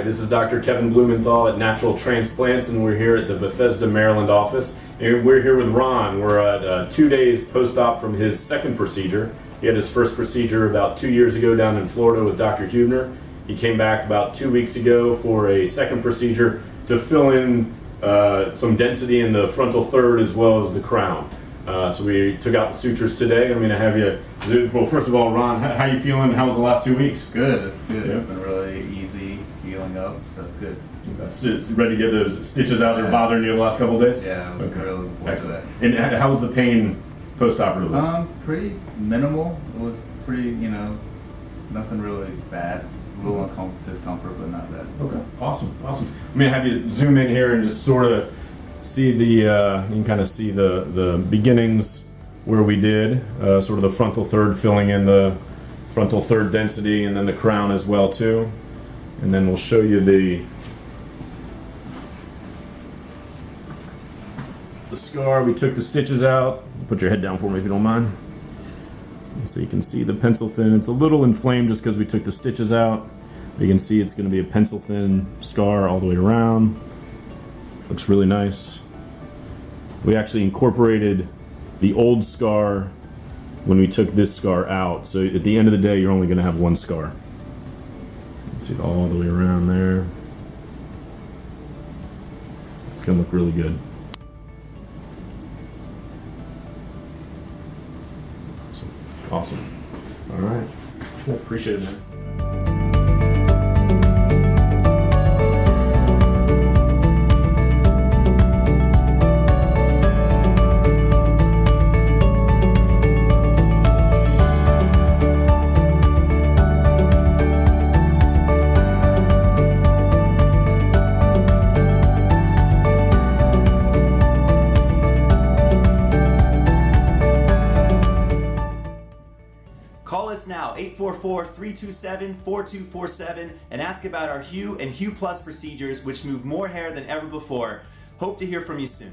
this is Doctor Kevin Blumenthal at Natural Transplants, and we're here at the Bethesda, Maryland office. And we're here with Ron. We're at 2 days post-op from his second procedure. He had his first procedure about 2 years ago down in Florida with Dr. Huebner. He came back about 2 weeks ago for a second procedure to fill in some density in the frontal third as well as the crown. So we took out the sutures today. I'm going to have you, well, first of all, Ron, how you feeling? How was the last 2 weeks? Good, it's good. Yeah. It's been really easy healing up, so it's good. Ready to get those stitches out that are bothering you the last couple of days? Yeah, I was really looking forward to that. And how was the pain post-operatively? Pretty minimal. It was pretty, nothing really bad. A little discomfort, but not bad. Okay, awesome. I'm going to have you zoom in here and just sort of see you can kind of see the beginnings where we did, sort of the frontal third, filling in the frontal third density, and then the crown as well too. And then we'll show you the scar. We took the stitches out. Put your head down for me if you don't mind. So you can see the pencil thin. It's a little inflamed just because we took the stitches out. You can see it's going to be a pencil thin scar all the way around. Looks really nice. We actually incorporated the old scar when we took this scar out. So at the end of the day, you're only going to have one scar. You can see it all the way around there. It's going to look really good. Awesome. All right. Well, appreciate it, man. Call us now, 844-327-4247, and ask about our Hue and Hue Plus procedures, which move more hair than ever before. Hope to hear from you soon.